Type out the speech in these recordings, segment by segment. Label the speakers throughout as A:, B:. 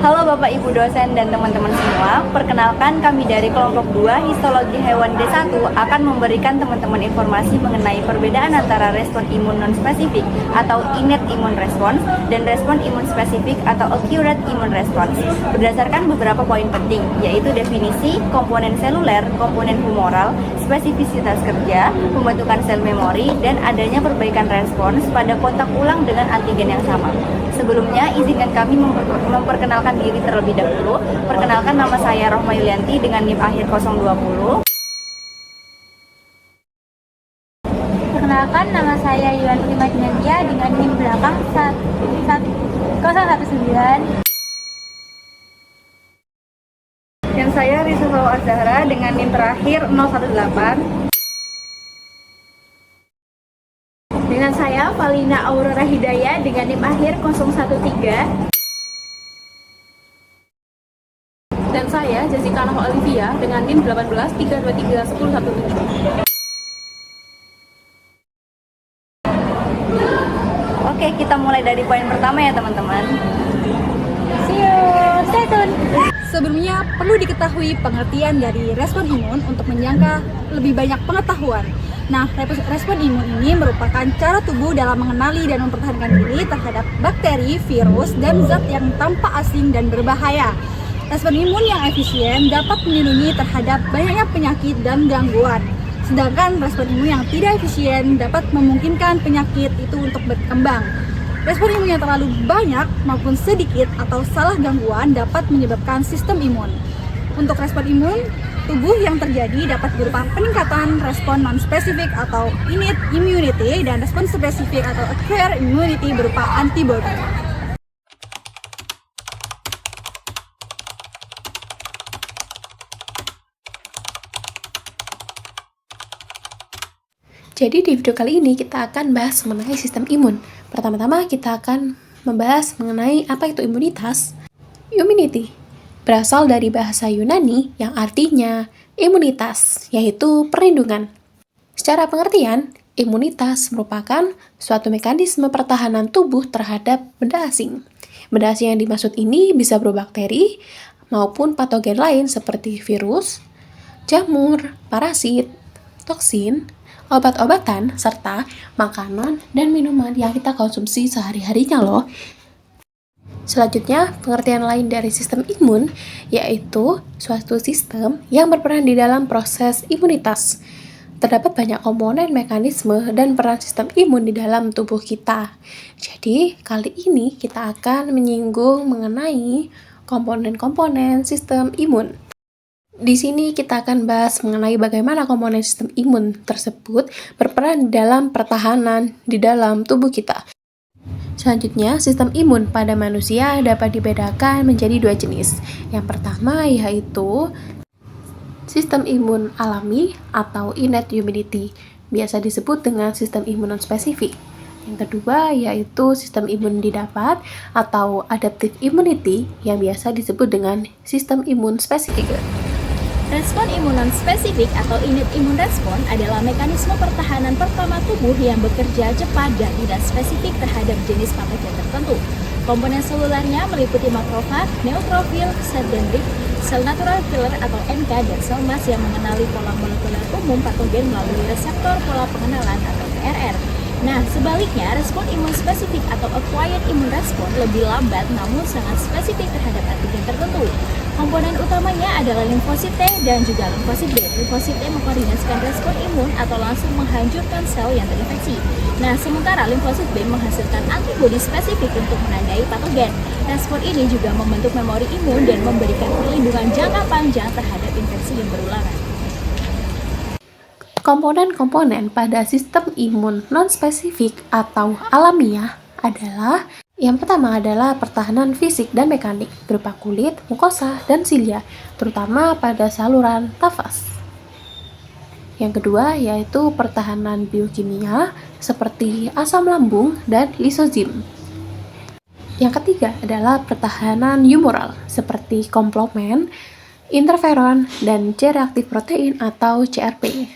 A: Halo Bapak Ibu dosen dan teman-teman semua, perkenalkan kami dari kelompok 2 Histologi Hewan D1 akan memberikan teman-teman informasi mengenai perbedaan antara respon imun non-spesifik atau innate immune response dan respon imun spesifik atau accurate immune response berdasarkan beberapa poin penting, yaitu definisi, komponen seluler, komponen humoral, spesifisitas kerja, pembentukan sel memori, dan adanya perbaikan respons pada kontak ulang dengan antigen yang sama. Sebelumnya, izinkan kami memperkenalkan diri terlebih dahulu. Perkenalkan, nama saya Rohma Yulianti dengan NIM akhir 020.
B: Perkenalkan, nama saya Yulianti Madinantia dengan NIM belakang 019.
A: Dan saya Rizal Azhara dengan NIM terakhir 018.
B: Dengan saya Valina Aurora Hidayah dengan NIM akhir 013.
C: Dan saya Jessica Noh Olivia dengan NIM 18 323 1017.
A: Oke, kita mulai dari poin pertama ya teman-teman.
B: See you, stay tune.
D: Sebelumnya, perlu diketahui pengertian dari respon imun untuk menjangka lebih banyak pengetahuan. Nah, respon imun ini merupakan cara tubuh dalam mengenali dan mempertahankan diri terhadap bakteri, virus, dan zat yang tampak asing dan berbahaya. Respon imun yang efisien dapat melindungi terhadap banyaknya penyakit dan gangguan. Sedangkan respon imun yang tidak efisien dapat memungkinkan penyakit itu untuk berkembang. Respon imun yang terlalu banyak maupun sedikit atau salah gangguan dapat menyebabkan sistem imun. Untuk respon imun, tubuh yang terjadi dapat berupa peningkatan respon non-spesifik atau innate immunity dan respon spesifik atau acquired immunity berupa antibody.
C: Jadi di video kali ini kita akan bahas mengenai sistem imun. Pertama-tama kita akan membahas mengenai apa itu imunitas. Immunity berasal dari bahasa Yunani yang artinya imunitas, yaitu perlindungan. Secara pengertian, imunitas merupakan suatu mekanisme pertahanan tubuh terhadap benda asing. Benda asing yang dimaksud ini bisa berupa bakteri maupun patogen lain seperti virus, jamur, parasit, toksin, obat-obatan, serta makanan dan minuman yang kita konsumsi sehari-harinya loh. Selanjutnya, pengertian lain dari sistem imun yaitu suatu sistem yang berperan di dalam proses imunitas. Terdapat banyak komponen, mekanisme, dan peran sistem imun di dalam tubuh kita. Jadi, kali ini kita akan menyinggung mengenai komponen-komponen sistem imun. Di sini kita akan bahas mengenai bagaimana komponen sistem imun tersebut berperan dalam pertahanan di dalam tubuh kita. Selanjutnya, sistem imun pada manusia dapat dibedakan menjadi dua jenis. Yang pertama yaitu sistem imun alami atau innate immunity, biasa disebut dengan sistem imun non-spesifik. Yang kedua yaitu sistem imun didapat atau adaptive immunity yang biasa disebut dengan sistem imun spesifik.
B: Respon imun non-spesifik atau innate immune response adalah mekanisme pertahanan pertama tubuh yang bekerja cepat dan tidak spesifik terhadap jenis patogen tertentu. Komponen selulernya meliputi makrofag, neutrofil, sel dendrit, sel natural killer atau NK, dan sel mass yang mengenali pola molekuler umum patogen melalui reseptor pola pengenalan atau PRR. Nah, sebaliknya, respon imun spesifik atau acquired immune response lebih lambat namun sangat spesifik terhadap antigen tertentu. Komponen utamanya adalah limfosit T dan juga limfosit B. Limfosit T mengkoordinasikan respon imun atau langsung menghancurkan sel yang terinfeksi. Nah, sementara limfosit B menghasilkan antibodi spesifik untuk menandai patogen. Respon ini juga membentuk memori imun dan memberikan perlindungan jangka panjang terhadap infeksi yang berulangan.
C: Komponen-komponen pada sistem imun non-spesifik atau alamiah adalah yang pertama adalah pertahanan fisik dan mekanik berupa kulit, mukosa, dan silia, terutama pada saluran nafas. Yang kedua yaitu pertahanan biokimia seperti asam lambung dan lisozim. Yang ketiga adalah pertahanan humoral seperti komplement, interferon, dan C-reaktif protein atau CRP.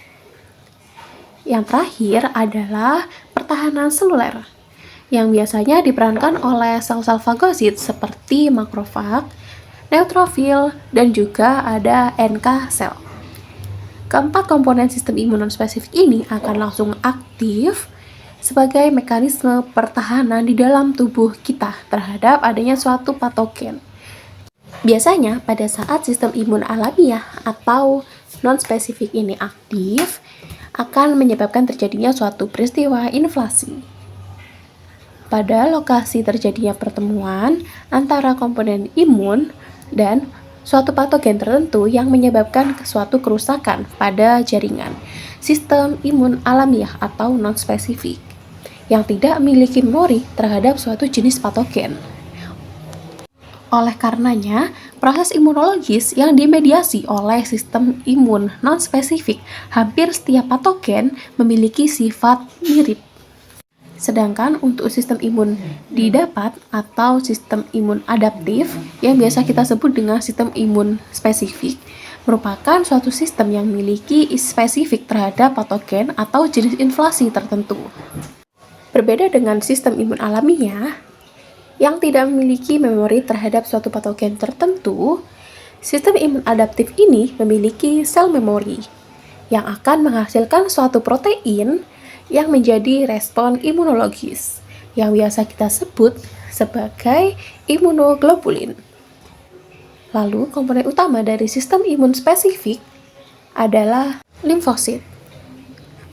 C: Yang terakhir adalah pertahanan seluler, yang biasanya diperankan oleh sel-sel fagosit seperti makrofag, neutrofil, dan juga ada NK sel. Keempat komponen sistem imun non-spesifik ini akan langsung aktif sebagai mekanisme pertahanan di dalam tubuh kita terhadap adanya suatu patogen. Biasanya pada saat sistem imun alamiah atau non-spesifik ini aktif, akan menyebabkan terjadinya suatu peristiwa inflasi. Pada lokasi terjadinya pertemuan antara komponen imun dan suatu patogen tertentu yang menyebabkan suatu kerusakan pada jaringan sistem imun alamiah atau non-spesifik yang tidak memiliki memori terhadap suatu jenis patogen. Oleh karenanya, proses imunologis yang dimediasi oleh sistem imun non-spesifik hampir setiap patogen memiliki sifat mirip. Sedangkan untuk sistem imun didapat atau sistem imun adaptif yang biasa kita sebut dengan sistem imun spesifik merupakan suatu sistem yang memiliki spesifik terhadap patogen atau jenis inflasi tertentu. Berbeda dengan sistem imun alamiah yang tidak memiliki memori terhadap suatu patogen tertentu, sistem imun adaptif ini memiliki sel memori yang akan menghasilkan suatu protein yang menjadi respon imunologis yang biasa kita sebut sebagai imunoglobulin. Lalu, komponen utama dari sistem imun spesifik adalah limfosit.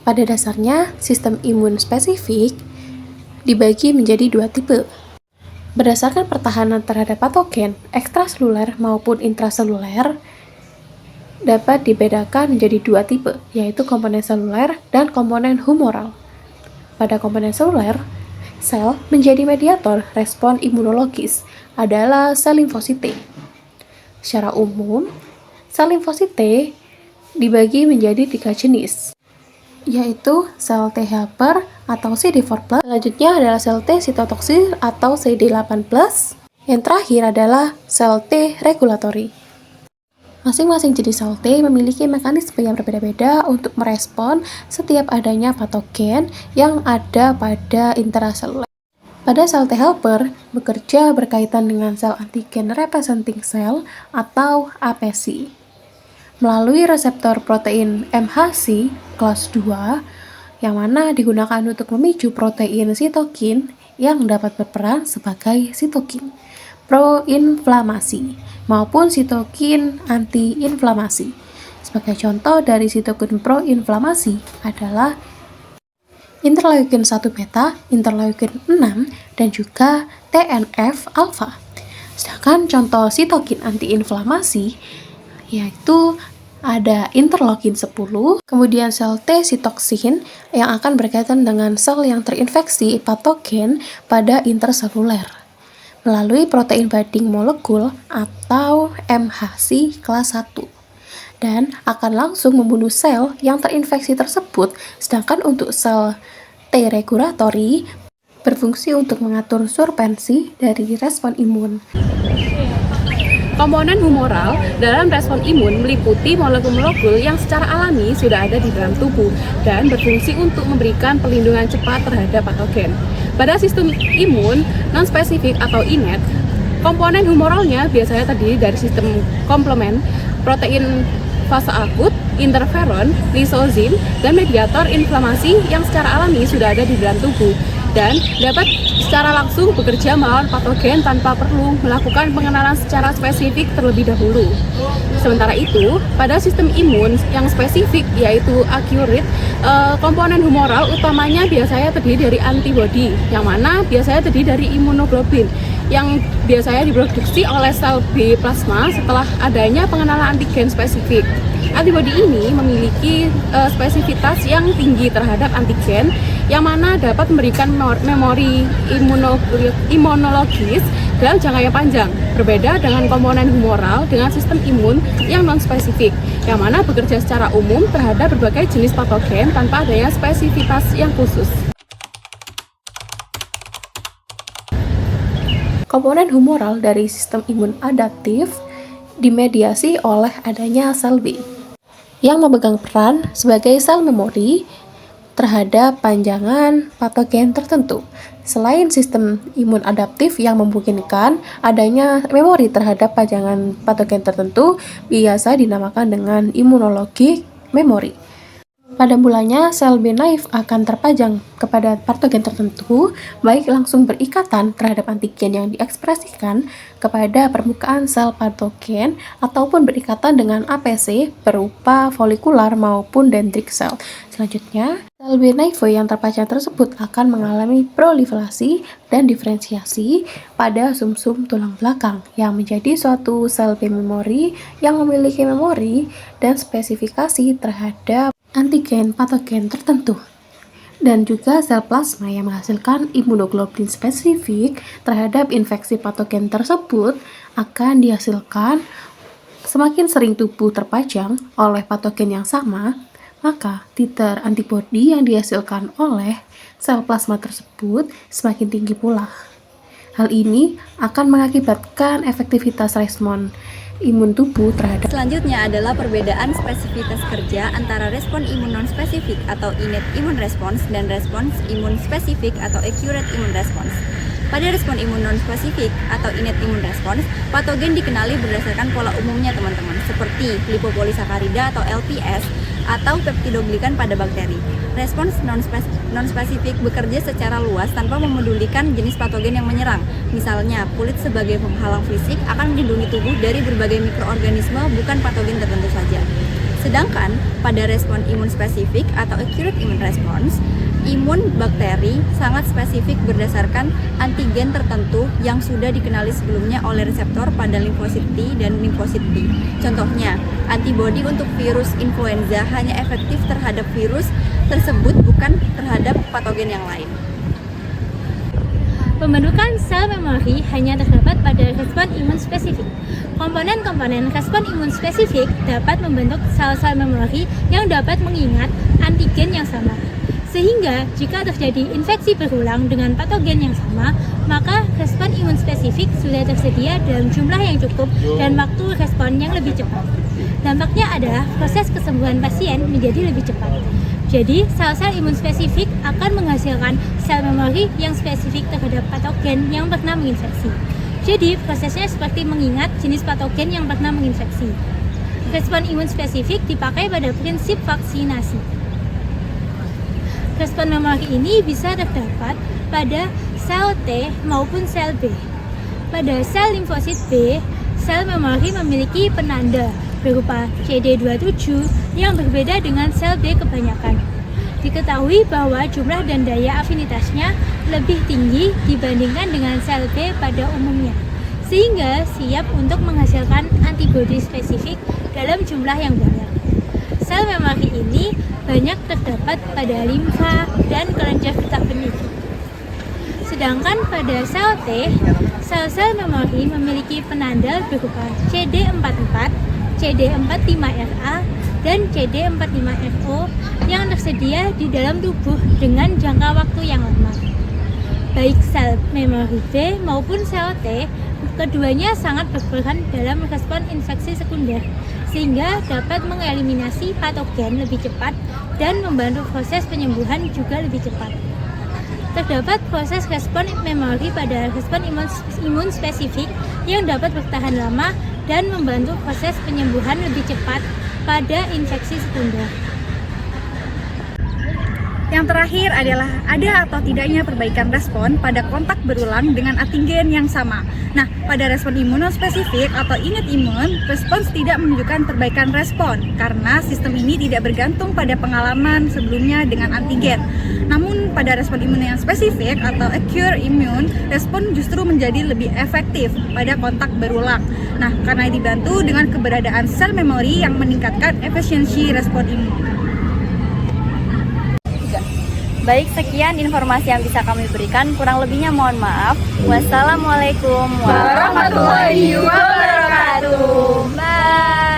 C: Pada dasarnya, sistem imun spesifik dibagi menjadi dua tipe. Berdasarkan pertahanan terhadap patogen ekstraseluler maupun intraseluler, dapat dibedakan menjadi dua tipe, yaitu komponen seluler dan komponen humoral. Pada komponen seluler, sel menjadi mediator respon imunologis adalah sel limfosit T. Secara umum, sel limfosit T dibagi menjadi 3 jenis, yaitu sel T helper atau CD4+, selanjutnya adalah sel T sitotoksik atau CD8+, yang terakhir adalah sel T regulatory. Masing-masing jenis sel T memiliki mekanisme yang berbeda-beda untuk merespon setiap adanya patogen yang ada pada intraseluler. Pada sel T helper bekerja berkaitan dengan sel antigen representing cell atau APC melalui reseptor protein MHC kelas 2 yang mana digunakan untuk memicu protein sitokin yang dapat berperan sebagai sitokin proinflamasi maupun sitokin antiinflamasi. Sebagai contoh dari sitokin proinflamasi adalah interleukin 1 beta, interleukin 6, dan juga TNF alpha. Sedangkan contoh sitokin antiinflamasi yaitu ada interleukin 10, kemudian sel T sitoksin yang akan berkaitan dengan sel yang terinfeksi patogen pada interseluler melalui protein binding molekul atau MHC kelas 1 dan akan langsung membunuh sel yang terinfeksi tersebut. Sedangkan untuk sel T regulatory berfungsi untuk mengatur survensi dari respon imun.
E: Komponen humoral dalam respon imun meliputi molekul-molekul yang secara alami sudah ada di dalam tubuh dan berfungsi untuk memberikan perlindungan cepat terhadap patogen. Pada sistem imun non-spesifik atau innate, komponen humoralnya biasanya terdiri dari sistem komplement, protein fase akut, interferon, lysosine, dan mediator inflamasi yang secara alami sudah ada di dalam tubuh dan dapat secara langsung bekerja melawan patogen tanpa perlu melakukan pengenalan secara spesifik terlebih dahulu. Sementara itu, pada sistem imun yang spesifik yaitu accurate, komponen humoral utamanya biasanya terdiri dari antibodi, yang mana biasanya terdiri dari imunoglobulin yang biasanya diproduksi oleh sel B plasma setelah adanya pengenalan antigen spesifik. Antibodi ini memiliki spesifitas yang tinggi terhadap antigen yang mana dapat memberikan memori imunologis dalam jangka yang panjang, berbeda dengan komponen humoral dengan sistem imun yang non-spesifik, yang mana bekerja secara umum terhadap berbagai jenis patogen tanpa adanya spesifitas yang khusus.
C: Komponen humoral dari sistem imun adaptif dimediasi oleh adanya sel B yang memegang peran sebagai sel memori terhadap panjangan patogen tertentu. Selain sistem imun adaptif yang memungkinkan adanya memori terhadap panjangan patogen tertentu, biasa dinamakan dengan imunologi memori. Pada mulanya, sel B naif akan terpajang kepada patogen tertentu, baik langsung berikatan terhadap antigen yang diekspresikan kepada permukaan sel patogen ataupun berikatan dengan APC berupa folikular maupun dendritic cell. Selanjutnya, sel B naif yang terpajang tersebut akan mengalami proliferasi dan diferensiasi pada sumsum tulang belakang yang menjadi suatu sel B memori yang memiliki memori dan spesifikasi terhadap antigen patogen tertentu, dan juga sel plasma yang menghasilkan imunoglobulin spesifik terhadap infeksi patogen tersebut akan dihasilkan. Semakin sering tubuh terpajang oleh patogen yang sama, maka titer antibodi yang dihasilkan oleh sel plasma tersebut semakin tinggi pula. Hal ini akan mengakibatkan efektivitas respon imun tubuh terhadap.
A: Selanjutnya adalah perbedaan spesifitas kerja antara respon imun non-spesifik atau innate immune response dan respons imun spesifik atau accurate immune response. Pada respon imun non-spesifik atau innate immune response, patogen dikenali berdasarkan pola umumnya teman-teman, seperti lipopolisakarida atau LPS atau peptidoglikan pada bakteri. Respons non-spesifik bekerja secara luas tanpa memedulikan jenis patogen yang menyerang. Misalnya, kulit sebagai penghalang fisik akan melindungi tubuh dari berbagai mikroorganisme, bukan patogen tertentu saja. Sedangkan pada respon imun spesifik atau accurate immune response, imun bakteri sangat spesifik berdasarkan antigen tertentu yang sudah dikenali sebelumnya oleh reseptor pada limfosit T dan limfosit B. Contohnya, antibodi untuk virus influenza hanya efektif terhadap virus tersebut, bukan terhadap patogen yang lain.
B: Pembentukan sel memori hanya terdapat pada respon imun spesifik. Komponen-komponen respon imun spesifik dapat membentuk sel-sel memori yang dapat mengingat antigen yang sama. Sehingga jika terjadi infeksi berulang dengan patogen yang sama, maka respon imun spesifik sudah tersedia dalam jumlah yang cukup dan waktu respon yang lebih cepat. Dampaknya adalah proses kesembuhan pasien menjadi lebih cepat. Jadi, sel-sel imun spesifik akan menghasilkan sel memori yang spesifik terhadap patogen yang pernah menginfeksi. Jadi, prosesnya seperti mengingat jenis patogen yang pernah menginfeksi. Respon imun spesifik dipakai pada prinsip vaksinasi. Respon memori ini bisa terdapat pada sel T maupun sel B. Pada sel limfosit B, sel memori memiliki penanda berupa CD27 yang berbeda dengan sel B kebanyakan. Diketahui bahwa jumlah dan daya afinitasnya lebih tinggi dibandingkan dengan sel B pada umumnya, sehingga siap untuk menghasilkan antibodi spesifik dalam jumlah yang banyak. Sel memori ini banyak terdapat pada limfa dan kelenjar getah benih. Sedangkan pada sel T, sel-sel memori memiliki penanda berupa CD44, CD45RA, dan CD45FO yang tersedia di dalam tubuh dengan jangka waktu yang lama. Baik sel memori B maupun sel T, keduanya sangat berperan dalam respon infeksi sekunder, sehingga dapat mengeliminasi patogen lebih cepat dan membantu proses penyembuhan juga lebih cepat. Terdapat proses respon memori pada respon imun spesifik yang dapat bertahan lama dan membantu proses penyembuhan lebih cepat pada infeksi sekunder.
D: Yang terakhir adalah ada atau tidaknya perbaikan respon pada kontak berulang dengan antigen yang sama. Nah, pada respon imunospesifik atau innate immune, respons tidak menunjukkan perbaikan respon karena sistem ini tidak bergantung pada pengalaman sebelumnya dengan antigen. Namun pada respon imun yang spesifik atau acute immune, respon justru menjadi lebih efektif pada kontak berulang. Nah, karena dibantu dengan keberadaan sel memori yang meningkatkan efisiensi respon imun.
A: Baik, sekian informasi yang bisa kami berikan. Kurang lebihnya mohon maaf. Wassalamualaikum warahmatullahi wabarakatuh. Bye.